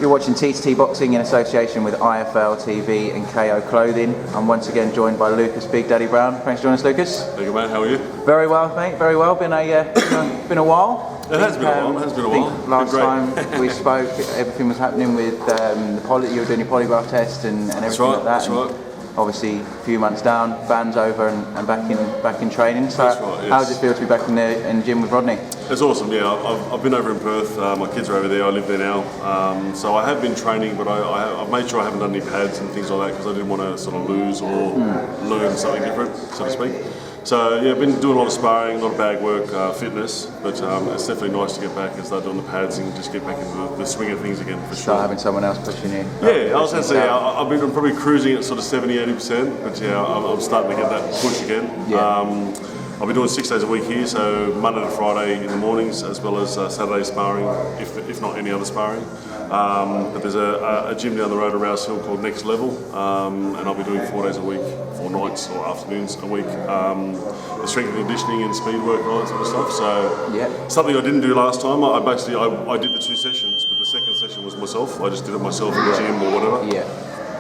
You're watching T2T Boxing in association with IFL TV and KO Clothing. I'm once again joined by Lucas Big Daddy Browne. Thanks for joining us, Lucas. Thank you, mate. How are you? Very well, mate. Very well. Been a while. It has been a while. It has been a while. Last time we spoke, everything was happening with you were doing your polygraph test and everything like that. That's right. Obviously, a few months down, ban's over and back in training. So, that's right, yes. How does it feel to be back in the gym with Rodney? It's awesome. Yeah, I've been over in Perth. My kids are over there. I live there now. So I have been training, but I've made sure I haven't done any pads and things like that because I didn't want to sort of lose or learn something different, so to speak. So yeah, I've been doing a lot of sparring, a lot of bag work, fitness, but it's definitely nice to get back and start doing the pads and just get back into the swing of things again, for sure. Start having someone else pushing you. Yeah, I was going to say, I'm probably cruising at sort of 70-80%, but yeah, I'm starting to get that push again. Yeah. I'll be doing 6 days a week here, so Monday to Friday in the mornings, as well as Saturday sparring, if not any other sparring. But there's a gym down the road at Rouse Hill called Next Level, and I'll be doing 4 days a week, 4 nights or afternoons a week. The strength and conditioning and speed work and all that sort of stuff. So something I didn't do last time. I did the 2 sessions, but the second session was myself. I just did it myself in the gym or whatever. Yeah.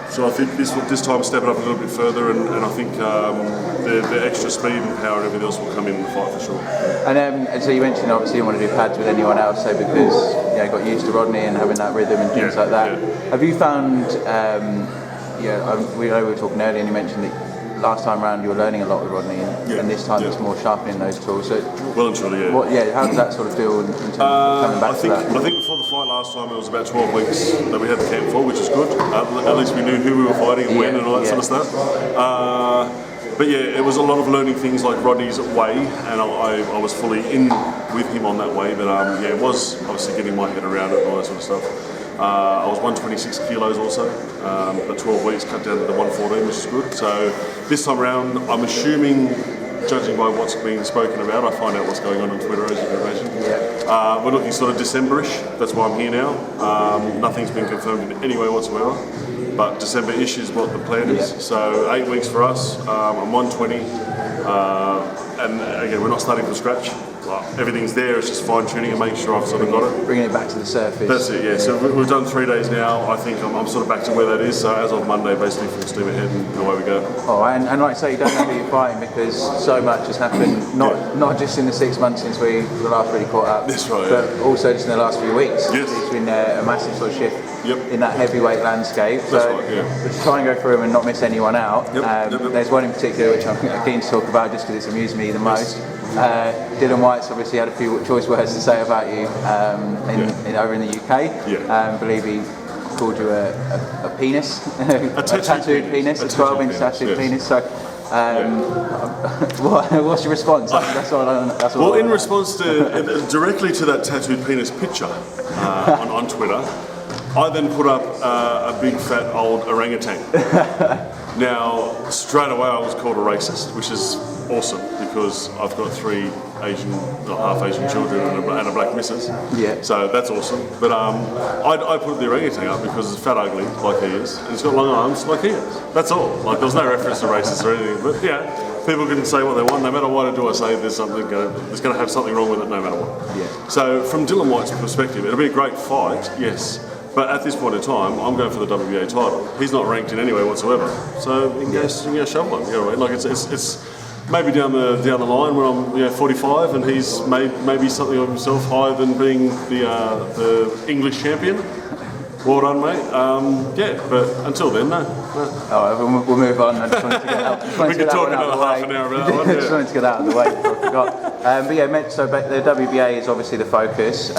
So I think this time step it up a little bit further, and I think the extra speed and power and everything else will come in the fight for sure. And so you mentioned obviously you want to do pads with anyone else, so because you got used to Rodney and having that rhythm and things like that. Yeah. Have you found? We were talking earlier, and you mentioned that last time round you were learning a lot with Rodney, and this time it's more sharpening those tools. So well and truly, yeah. How does that sort of feel in terms of coming back to that? I think before the fight last time it was about 12 weeks that we had the camp for, which was good. At least we knew who we were fighting and when and all that sort of stuff. But yeah, it was a lot of learning things like Rodney's way, and I was fully in with him on that way. But it was obviously getting my head around it and all that sort of stuff. I was 126 kilos also, but 12 weeks cut down to the 114, which is good. So this time around, I'm assuming, judging by what's being spoken about, I find out what's going on Twitter, as you can imagine. We're looking sort of December-ish. That's why I'm here now. Nothing's been confirmed in any way whatsoever, but December-ish is what the plan is. So 8 weeks for us. I'm 120, and again, we're not starting from scratch. Everything's there, it's just fine-tuning and making sure I've sort of got it. Bringing it back to the surface. That's it, yeah. So we've done 3 days now. I think I'm sort of back to where that is. So as of Monday, basically full steam ahead and away we go. Oh, and like I say, you don't know who you're fighting because so much has happened, not just in the 6 months since we last really caught up, that's right, but also just in the last few weeks. Yes. It's been a massive sort of shift in that heavyweight landscape. So let's try and go through them and not miss anyone out. There's one in particular which I'm keen to talk about just because it's amused me the most. Dillian Whyte's obviously had a few choice words to say about you over in the UK. I believe he called you a penis, a tattooed penis, a 12-inch tattooed penis. So, what's your response? That's all in response to directly to that tattooed penis picture on Twitter, I then put up a big fat old orangutan. Now, straight away I was called a racist, which is awesome because I've got 3 Asian, half Asian children and a black missus. Yeah. So that's awesome. But I put the orangutan up because it's fat ugly like he is, and he's got long arms like he is. That's all. Like there was no reference to racist or anything. But yeah, people can say what they want. No matter what I do, I say there's going to have something wrong with it, no matter what. Yeah. So from Dillian Whyte's perspective, it'll be a great fight, yes. But at this point in time, I'm going for the WBA title. He's not ranked in any way whatsoever. So you can go shovel him. You know what I mean? Like it's maybe down the line when I'm 45 and he's maybe something of himself higher than being the English champion. Well done, mate. But until then, no. Oh, we'll move on. I just wanted to get out. We can talk another half an hour about that one. I just wanted to get that out of the way before I forgot. So the WBA is obviously the focus.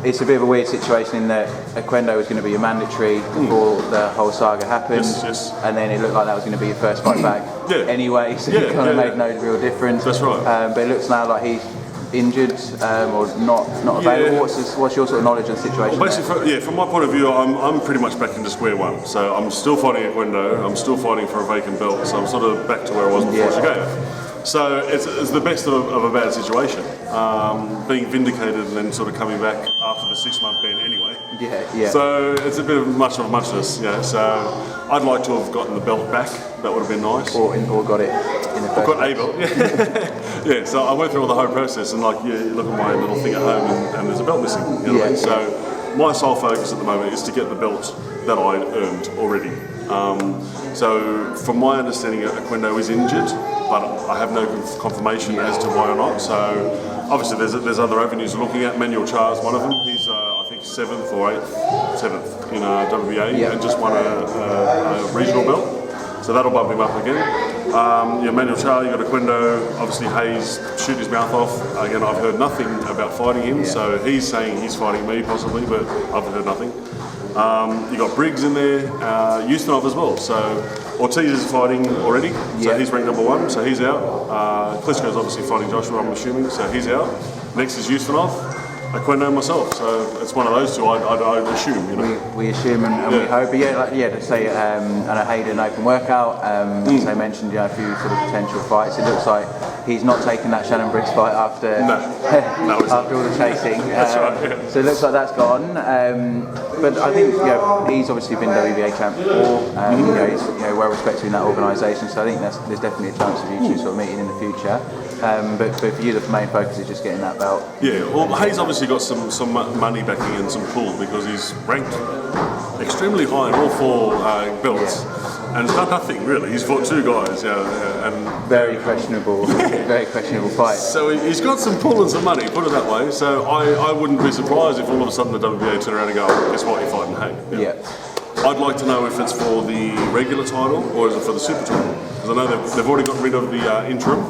It's a bit of a weird situation in that Equendo was going to be a mandatory before the whole saga happened, and then it looked like that was going to be your first fight back anyway, so it kind of made no real difference. That's right. But it looks now like he's injured or not available. What's your sort of knowledge of the situation? Well, basically, from my point of view, I'm pretty much back into square one. So I'm still fighting Equendo, I'm still fighting for a vacant belt, so I'm sort of back to where I was before Shigeo. So it's the best of a bad situation, being vindicated and then sort of coming back after the 6-month ban anyway. So it's a bit of muchness, So I'd like to have gotten the belt back. That would have been nice. Or got it in the first got a belt. So I went through all the whole process and you look at my little thing at home and there's a belt missing. You know what I mean? So my sole focus at the moment is to get the belt that I earned already. So from my understanding, Aquendo is injured, but I have no confirmation as to why or not. So obviously there's other avenues we're looking at. Manuel Charr is one of them. He's I think 7th or 7th in WBA and just won a regional belt. So that'll bump him up again. Manuel Charr, you've got Aquendo, obviously Hayes shoot his mouth off. Again, I've heard nothing about fighting him, so he's saying he's fighting me possibly, but I've heard nothing. You've got Briggs in there, Ustinov as well. So Ortiz is fighting already, so he's ranked number 1, so he's out. Klitschko's obviously fighting Joshua, I'm assuming, so he's out. Next is Ustinov, Aquendo and myself, so it's one of those two, I'd assume. You know? We assume and we hope, but to say, and I hate an open workout, as I mentioned, a few sort of potential fights. It looks like he's not taking that Shannon Briggs fight after after all the chasing. That's right. So it looks like that's gone. But I think he's obviously been WBA champ before. He's well respected in that organisation, so I think there's definitely a chance of you two sort of meeting in the future. But for you, the main focus is just getting that belt. Yeah, well, Hayes obviously got some money backing and some pull because he's ranked extremely high in all 4 belts. And it's done nothing really. He's fought 2 guys, and very questionable fight. So he's got some pull and some money, put it that way. So I wouldn't be surprised if all of a sudden the WBA turn around and go, guess what, you're fighting Haye. I'd like to know if it's for the regular title or is it for the super title? Because I know they've already got rid of the interim.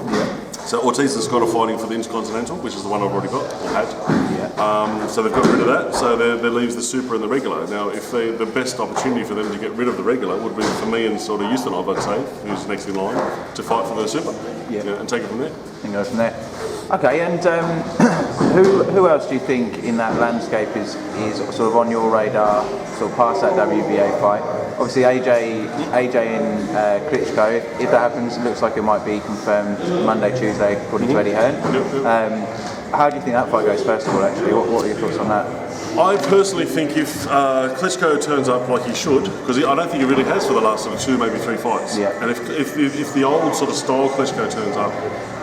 So Ortiz and Scott are fighting for the Intercontinental, which is the one I've already got, or had. So they've got rid of that, so there leaves the super and the regular. Now, if the best opportunity for them to get rid of the regular would be for me and sort of Ustinov, I'd say, who's next in line, to fight for the super, and take it from there. And go from there. Okay, and who else do you think in that landscape is sort of on your radar, sort of past that WBA fight? Obviously AJ and Klitschko, if that happens, it looks like it might be confirmed Monday, Tuesday, according to Eddie Hearn. How do you think that fight goes, first of all, actually? What are your thoughts on that? I personally think if Klitschko turns up like he should, because I don't think he really has for the last sort of 2, maybe 3 fights. And if the old sort of style Klitschko turns up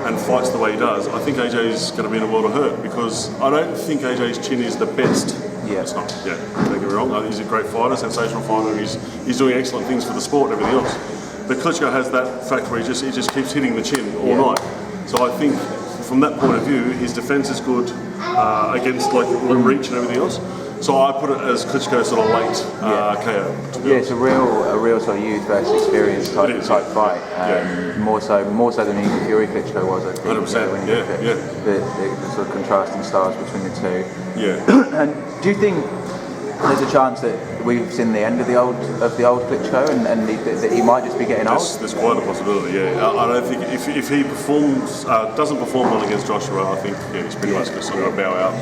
and fights the way he does, I think AJ's going to be in a world of hurt, because I don't think AJ's chin is the best. It's not. Don't get me wrong. He's a great fighter, sensational fighter. He's doing excellent things for the sport and everything else. But Klitschko has that fact where he just keeps hitting the chin all night. So I think from that point of view, his defence is good against like reach and everything else. So I put it as Klitschko sort of late KO. It's a real sort of youth versus experience type fight. More so than even Fury Klitschko was, I think. 100%. The sort of contrasting styles between the two. And do you think there's a chance that we've seen the end of the old Klitschko and that he might just be getting old? There's quite a possibility. I don't think if he doesn't perform well against Joshua, I think he's pretty much just sort of bow out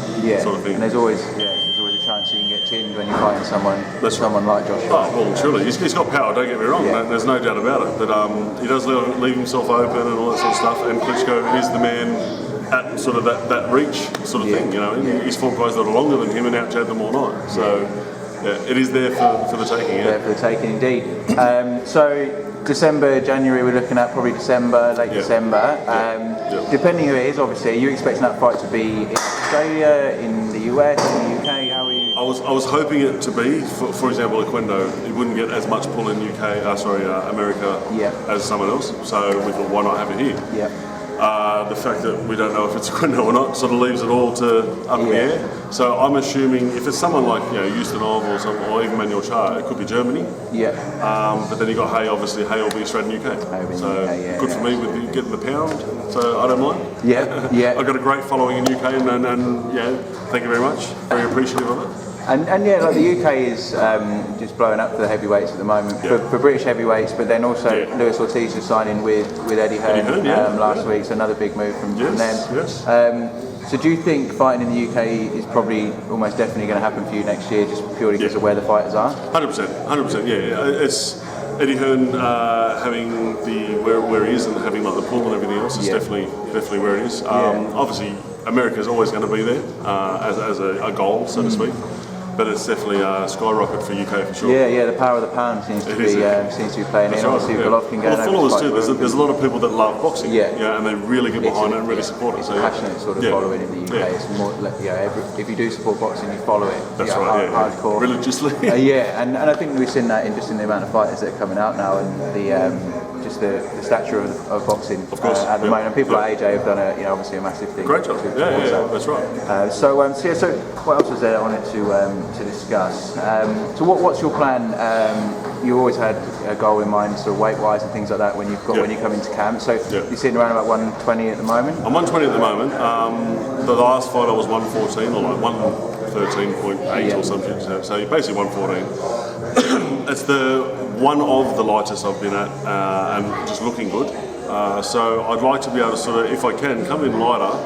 sort of thing. And there's always a chance you can get chinned when you're fighting someone like Joshua. Well, surely he's got power. Don't get me wrong. There's no doubt about it. But he does leave himself open and all that sort of stuff. And Klitschko is the man at sort of that reach sort of thing. He's fought guys that are longer than him and outjab them all night. So it is there for the taking. There for the taking, indeed. So December, January, we're looking at probably December, late December. Depending who it is, obviously, are you expecting that fight to be in Australia, in the US, in the UK? How are you? I was hoping it to be, for example, Aquendo. He wouldn't get as much pull in America as someone else. So we thought, why not have it here? The fact that we don't know if it's Aquendo or not sort of leaves it all up in the air. So I'm assuming if it's someone like Ustinov or even Manuel Charr, it could be Germany. But then you got Haye. Obviously, Haye will be straight in UK. So good for me with getting the pound. So I don't mind. I've got a great following in UK, and thank you very much. Very appreciative of it. And like the UK is just blowing up for the heavyweights at the moment, for British heavyweights, but then also Lewis Ortiz is signing with Eddie Hearn last week, so another big move from them. So do you think fighting in the UK is probably almost definitely going to happen for you next year, just purely because of where the fighters are? 100%, It's Eddie Hearn having where he is and having like the pull and everything else is definitely where it is. Obviously, America is always going to be there as a goal, so to speak. but it's definitely a skyrocket for UK for sure. Yeah, the power of the pound seems to be playing in. Obviously, Golovkin going over. Followers too. There's a lot of people that love boxing. Yeah, and they really get behind it and really support it. It's a passionate sort of following in the UK. It's more, if you do support boxing, you follow it. That's right. Hardcore, religiously. And I think we've seen that in the amount of fighters that are coming out now, and the stature of boxing at the moment. And people like AJ have done obviously a massive thing. Great job. Yeah, that's right. So what else was there I wanted to discuss? So what's your plan? You always had a goal in mind, sort of weight-wise and things like that when you come into camp. So you're sitting around about 120 at the moment. I'm 120 at the moment. The last fight I was 114 or like 113.8 or something. So you're basically 114. It's one of the lightest I've been at, and just looking good. So I'd like to be able to sort of, if I can, come in lighter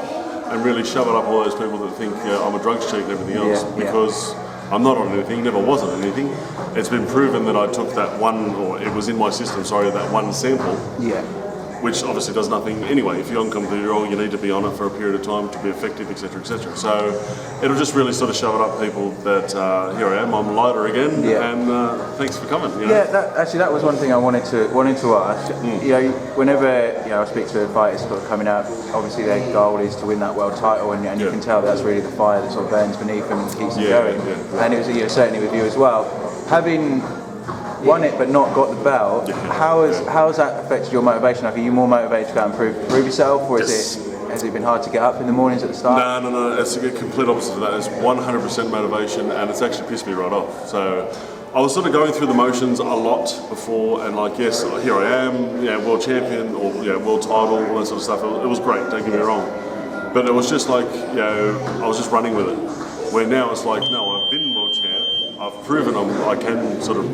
and really shove it up all those people that think I'm a drugs cheat and everything else, because I'm not on anything, never was on anything. It's been proven that I took that one, or it was in my system, that one sample. Which obviously does nothing anyway. If you're on computer, you need to be on it for a period of time to be effective, etc., etc. So it'll just really sort of shove it up people that here I am, I'm lighter again, and thanks for coming. That was one thing I wanted to ask. Whenever I speak to fighters sort of coming out, obviously their goal is to win that world title, and you can tell that's really the fire that sort of burns beneath them and keeps them going. And it was certainly with you as well. Having won it but not got the belt, how has that affected your motivation? Like, are you more motivated to go and prove yourself, or has it been hard to get up in the mornings at the start? No, it's a complete opposite of that. It's 100% motivation, and it's actually pissed me right off. So I was sort of going through the motions a lot before, and like, yes, here I am, world champion, or world title, all that sort of stuff. It was great, don't get me wrong, but it was just like, I was just running with it. Where now it's like, no, I've been world champ, I've proven I can sort of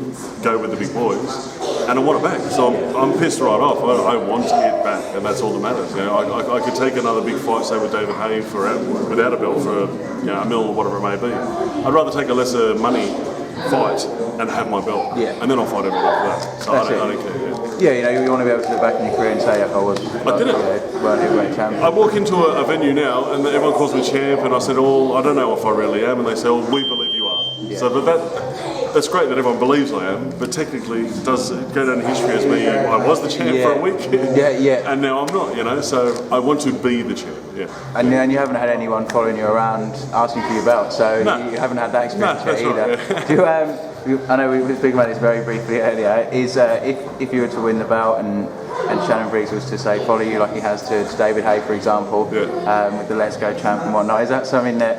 go with the big boys, and I want it back. So I'm pissed right off. I want it back, and that's all that matters. I could take another big fight, say with David Haye without a belt for a mil or whatever it may be. I'd rather take a lesser money fight and have my belt, and then I'll fight everyone after that. So I don't care. You want to be able to look back in your career and say, I did it. World heavyweight champion. I walk into a venue now, and everyone calls me champ, and I said, I don't know if I really am, and they say, we believe you are. So, but that's great that everyone believes I am, but technically it does go down in history as me. I was the champ for a week, and now I'm not. So I want to be the champ. And you haven't had anyone following you around asking for your belt, so you haven't had that experience yet either. Right, I know we were speaking about this very briefly earlier. Is if you were to win the belt and Shannon Briggs was to say follow you like he has to David Haye, for example, with the Let's Go champ and whatnot, is that something that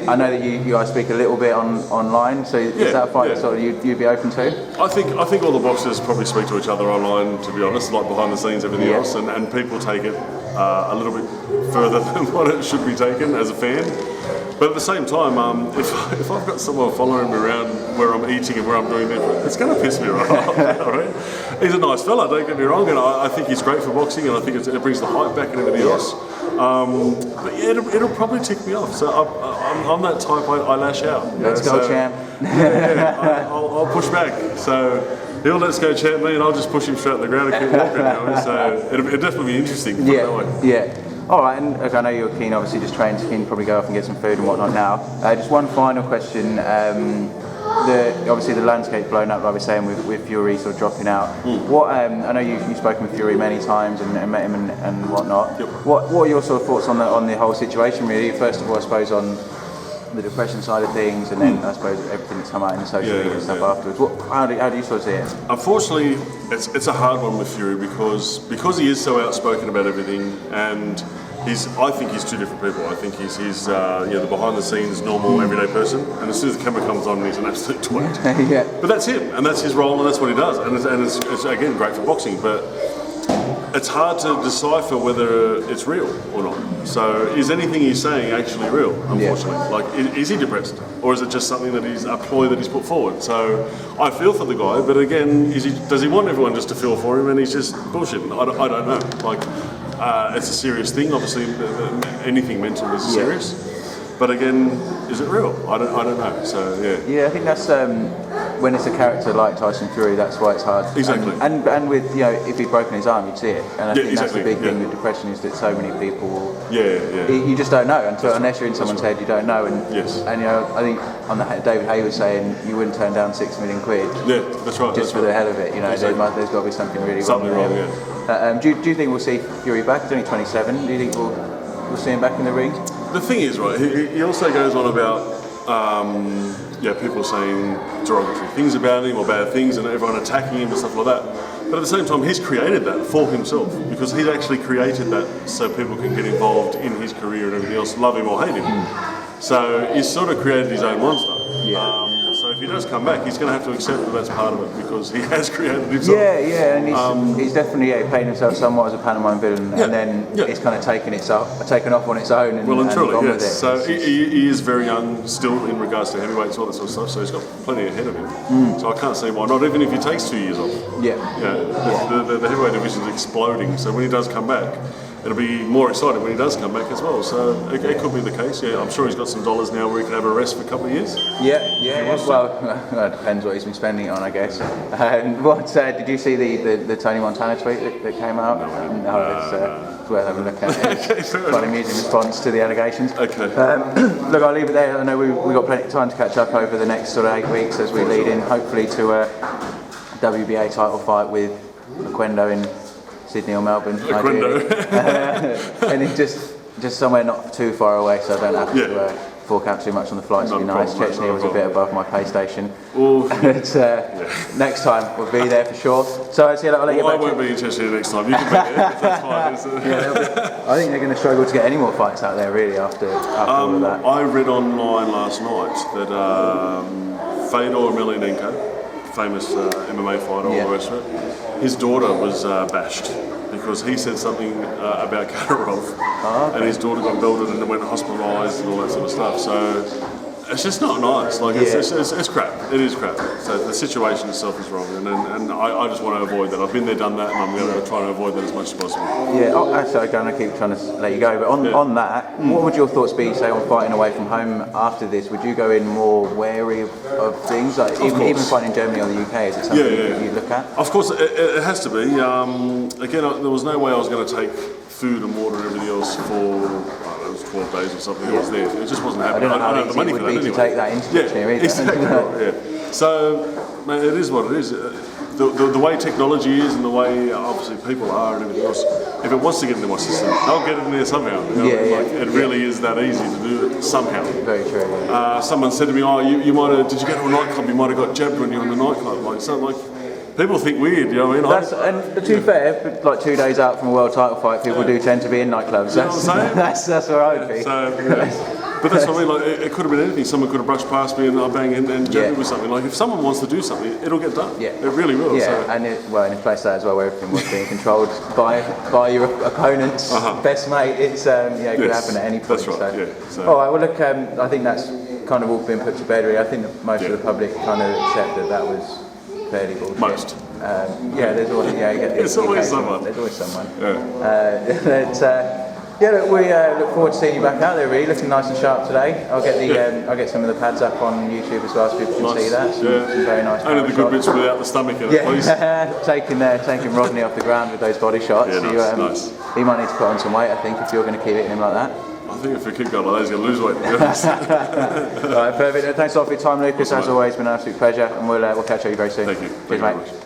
I know that you guys speak a little bit online? So is that a fight that sort of you'd be open to? I think all the boxers probably speak to each other online, to be honest, like behind the scenes, everything else, and people take it a little bit further than what it should be taken as a fan. But at the same time, if I've got someone following me around where I'm eating and where I'm doing it, it's going to piss me right off. Right? He's a nice fella, don't get me wrong, and I think he's great for boxing, and I think it brings the hype back and everything else. But it'll probably tick me off. So I'm that type, I lash out. Let's go, champ. I'll push back. So he'll let's go champ me, and I'll just push him straight to the ground and keep walking. So it'll definitely be interesting. All right, and I know you're keen, obviously, just keen to probably go off and get some food and whatnot now. Just one final question. Obviously, the landscape blown up, like we're saying, with Fury sort of dropping out. What I know you've spoken with Fury many times and met him and whatnot. What are your sort of thoughts on the whole situation, really? First of all, I suppose on the depression side of things, and then I suppose everything that's come out in the social media and stuff afterwards. How do you sort of see it? Unfortunately, it's a hard one with Fury because he is so outspoken about everything, and I think he's two different people. I think he's the behind the scenes normal everyday person, and as soon as the camera comes on, he's an absolute twat. But that's him, and that's his role, and that's what he does, and it's again great for boxing, but it's hard to decipher whether it's real or not. So is anything he's saying actually real, unfortunately? Like, is he depressed? Or is it just something that he's a ploy that he's put forward? So I feel for the guy, but again, does he want everyone just to feel for him and he's just bullshitting? I don't know. Like, it's a serious thing, obviously, anything mental is serious. But again, is it real? I don't know. So yeah. Yeah, I think that's when it's a character like Tyson Fury. That's why it's hard. Exactly. And with if he'd broken his arm, you'd see it. And I think exactly. that's the big thing with depression is that so many people will. Yeah. You just don't know unless you're in someone's head. You don't know. And and I think on David Haye was saying you wouldn't turn down £6 million. Yeah, that's right. Just for the hell of it. Exactly. there's got to be something really wrong. Yeah. Do you think we'll see Fury back? He's only 27. Do you think we'll see him back in the ring? The thing is, right, he also goes on about people saying derogatory things about him or bad things and everyone attacking him and stuff like that. But at the same time, he's created that for himself because he's actually created that so people can get involved in his career and everything else, love him or hate him. So he's sort of created his own monster. Yeah. So if he does come back, he's going to have to accept that that's part of it because he has created himself. Yeah, and he's definitely playing himself somewhat as a pantomime villain, and then it's kind of taken off on its own. And, well and truly, gone yes. with it. So he is very young still in regards to heavyweights, all that sort of stuff. So he's got plenty ahead of him. So I can't see why not, even if he takes 2 years off. The heavyweight division is exploding. So when he does come back, it'll be more exciting when he does come back as well. So it could be the case. Yeah, I'm sure he's got some dollars now where he can have a rest for a couple of years. Yeah. Well, it depends what he's been spending it on, I guess. Did you see the Tony Montana tweet that came out? No, it's worth having a look at. It's quite an amusing response to the allegations. Okay. Look, I'll leave it there. I know we've got plenty of time to catch up over the next sort of 8 weeks as we lead in, hopefully, to a WBA title fight with Oquendo in Sydney or Melbourne. And it's just somewhere not too far away, so I don't have to fork out too much on the flights. Would be nice. Chechnya was a bit above my pay station. Next time we'll be there for sure. So I'll let you back. I won't be in Chechnya next time. You can be there. That's fine. I think they're going to struggle to get any more fights out there really after all of that. I read online last night that Fedor Emelianenko, famous MMA fighter, all the rest of it, his daughter was bashed because he said something about Kadyrov, and his daughter got belted and went hospitalised and all that sort of stuff. So it's just not nice. Like it's crap. It is crap. So the situation itself is wrong, and I just want to avoid that. I've been there, done that, and I'm going to try to avoid that as much as possible. Yeah. Actually, I'm going to keep trying to let you go. But on that, what would your thoughts be, say, on fighting away from home after this? Would you go in more wary of things, like even fighting in Germany or the UK? Is it something that you look at? Of course, it has to be. Again, there was no way I was going to take food and water and everything else for. It was 12 days or something. It was there. It just wasn't happening. I don't know how easy it would be to take that into Chechnya either. Exactly right, So, man, it is what it is. The way technology is and the way obviously people are and everything else, if it wants to get into my system, they'll get it in there somehow. It really is that easy to do it somehow. Very true. Someone said to me, you might have, did you go to a nightclub? You might have got jabbed when you were in the nightclub. People think weird, you know what I mean? And to be fair, like 2 days out from a world title fight, people do tend to be in nightclubs. You know what I'm saying? That's where I would be. But that's what I mean, like, it could have been anything. Someone could have brushed past me and I bang and jab me with something. Like, if someone wants to do something, it'll get done. Yeah. It really will. Yeah, and in a place like that as well, where everything was being controlled by your opponent's best mate, it could happen at any point. That's right, All right, well look, I think that's kind of all been put to bed really. I think that most of the public kind of accept that was fairly bullshit. Most. There's always there's always someone. There's always someone. We look forward to seeing you back out there. Really looking nice and sharp today. I'll get some of the pads up on YouTube as well, so people can see that. Some very nice. Only the good bits without the stomach in it, please. taking Rodney off the ground with those body shots. Yeah, nice. He might need to put on some weight, I think, if you're going to keep hitting him like that. I think if we keep going like that, he's going to lose weight, to be honest. All right, perfect. Thanks a lot for your time, Lucas. As always, it's been an absolute pleasure, and we'll catch up you very soon. Thank you. Cheers, mate.